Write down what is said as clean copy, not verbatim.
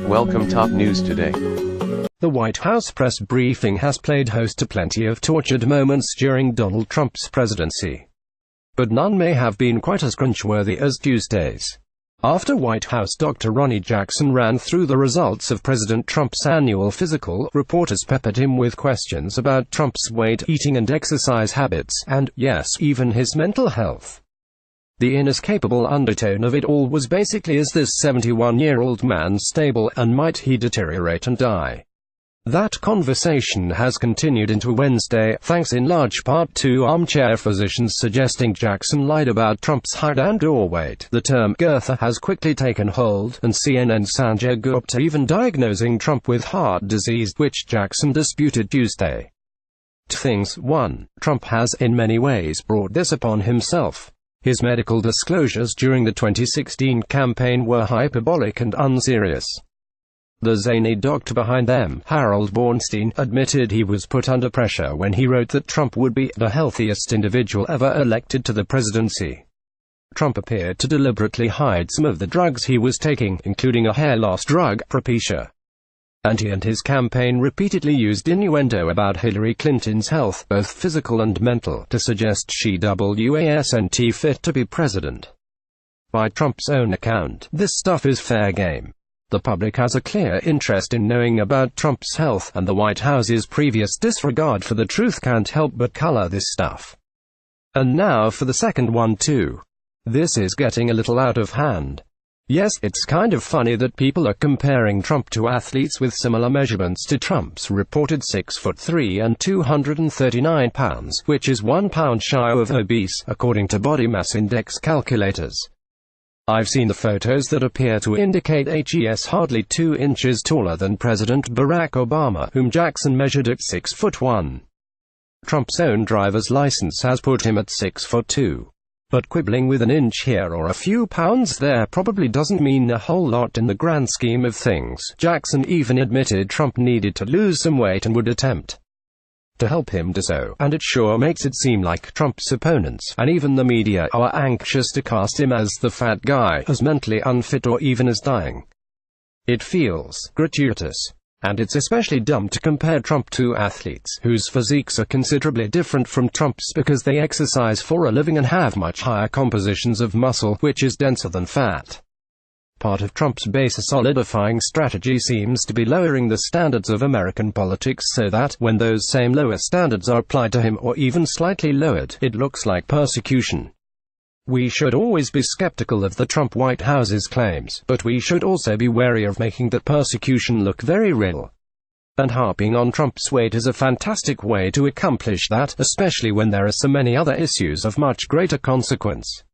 Welcome top news today. The White House press briefing has played host to plenty of tortured moments during Donald Trump's presidency. But none may have been quite as cringeworthy as Tuesday's. After White House Dr. Ronny J ran through the results of President Trump's annual physical, reporters peppered him with questions about Trump's weight, eating and exercise habits, and, yes, even his mental health. The inescapable undertone of it all was basically, is this 71-year-old man stable, and might he deteriorate and die? That conversation has continued into Wednesday, thanks in large part to armchair physicians suggesting Jackson lied about Trump's height and/or weight. The term girther has quickly taken hold, and CNN's Sanjay Gupta even diagnosing Trump with heart disease, which Jackson disputed Tuesday. 2 things. 1. Trump has in many ways brought this upon himself. His medical disclosures during the 2016 campaign were hyperbolic and unserious. The zany doctor behind them, Harold Bornstein, admitted he was put under pressure when he wrote that Trump would be the healthiest individual ever elected to the presidency. Trump appeared to deliberately hide some of the drugs he was taking, including a hair loss drug, Propecia. And he and his campaign repeatedly used innuendo about Hillary Clinton's health, both physical and mental, to suggest she wasn't fit to be president. By Trump's own account, this stuff is fair game. The public has a clear interest in knowing about Trump's health, and the White House's previous disregard for the truth can't help but color this stuff. And now for the second one too. This is getting a little out of hand. Yes, it's kind of funny that people are comparing Trump to athletes with similar measurements to Trump's reported 6'3" and 239 pounds, which is 1 pound shy of obese, according to body mass index calculators. I've seen the photos that appear to indicate he's hardly 2 inches taller than President Barack Obama, whom Jackson measured at 6'1". Trump's own driver's license has put him at 6'2". But quibbling with an inch here or a few pounds there probably doesn't mean a whole lot in the grand scheme of things. Jackson even admitted Trump needed to lose some weight and would attempt to help him do so, and it sure makes it seem like Trump's opponents, and even the media, are anxious to cast him as the fat guy, as mentally unfit or even as dying. It feels gratuitous. And it's especially dumb to compare Trump to athletes, whose physiques are considerably different from Trump's because they exercise for a living and have much higher compositions of muscle, which is denser than fat. Part of Trump's base solidifying strategy seems to be lowering the standards of American politics so that, when those same lower standards are applied to him or even slightly lowered, it looks like persecution. We should always be skeptical of the Trump White House's claims, but we should also be wary of making that persecution look very real. And harping on Trump's weight is a fantastic way to accomplish that, especially when there are so many other issues of much greater consequence.